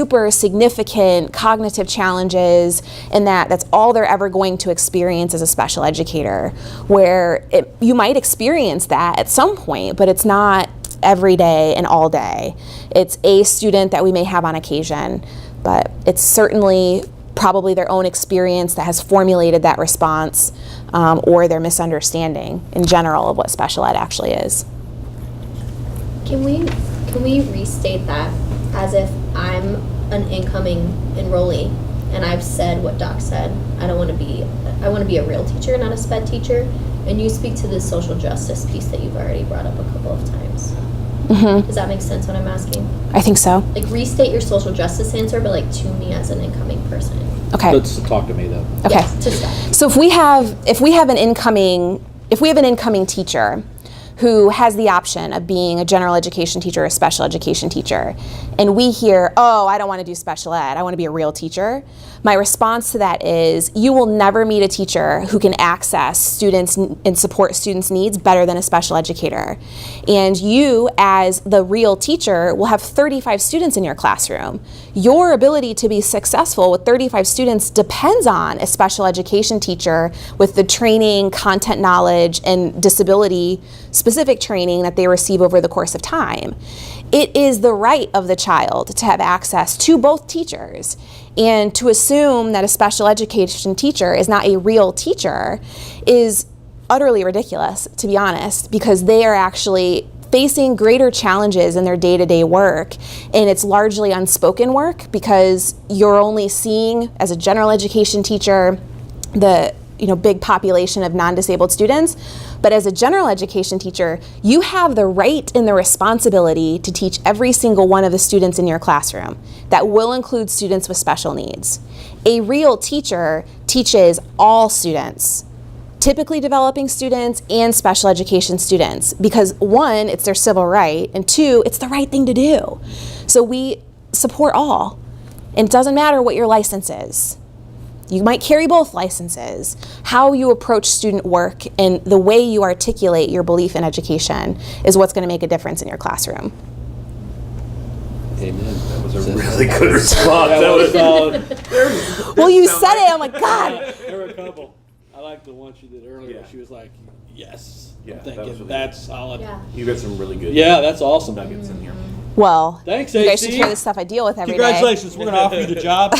super significant cognitive challenges, and that's all they're ever going to experience as a special educator, where you might experience that at some point, but it's not every day and all day. It's a student that we may have on occasion, but it's certainly probably their own experience that has formulated that response, or their misunderstanding in general of what special ed actually is. Can we restate that as if I'm an incoming enrollee and I've said what Doc said? I want to be a real teacher, not a sped teacher. And you speak to the social justice piece that you've already brought up a couple of times. Mm-hmm. Does that make sense what I'm asking? I think so. Like, restate your social justice answer, but like to me as an incoming person. Okay. Let's talk to me though. Okay. Yes, to start. So if we have an incoming teacher who has the option of being a general education teacher or a special education teacher, and we hear, oh, I don't want to do special ed, I want to be a real teacher, my response to that is, you will never meet a teacher who can access students and support students' needs better than a special educator. And you, as the real teacher, will have 35 students in your classroom. Your ability to be successful with 35 students depends on a special education teacher with the training, content knowledge, and disability-specific training that they receive over the course of time. It is the right of the child to have access to both teachers. And to assume that a special education teacher is not a real teacher is utterly ridiculous, to be honest, because they are actually facing greater challenges in their day-to-day work, and it's largely unspoken work because you're only seeing, as a general education teacher, the big population of non-disabled students. But as a general education teacher, you have the right and the responsibility to teach every single one of the students in your classroom. That will include students with special needs. A real teacher teaches all students, typically developing students and special education students, because one, it's their civil right, and two, it's the right thing to do. So we support all. And it doesn't matter what your license is. You might carry both licenses. How you approach student work and the way you articulate your belief in education is what's going to make a difference in your classroom. Amen. That was a really good response. That was solid. Well, you said it. I'm like, God. There were a couple. I like the one she did earlier. Yeah. She was like, yes. Yeah, I'm that was thinking really that's good. solid. Yeah. You got some really good That's awesome. nuggets in here. Well, Thanks, you guys AC. should hear the stuff I deal with every day. Congratulations. We're going to offer you the job.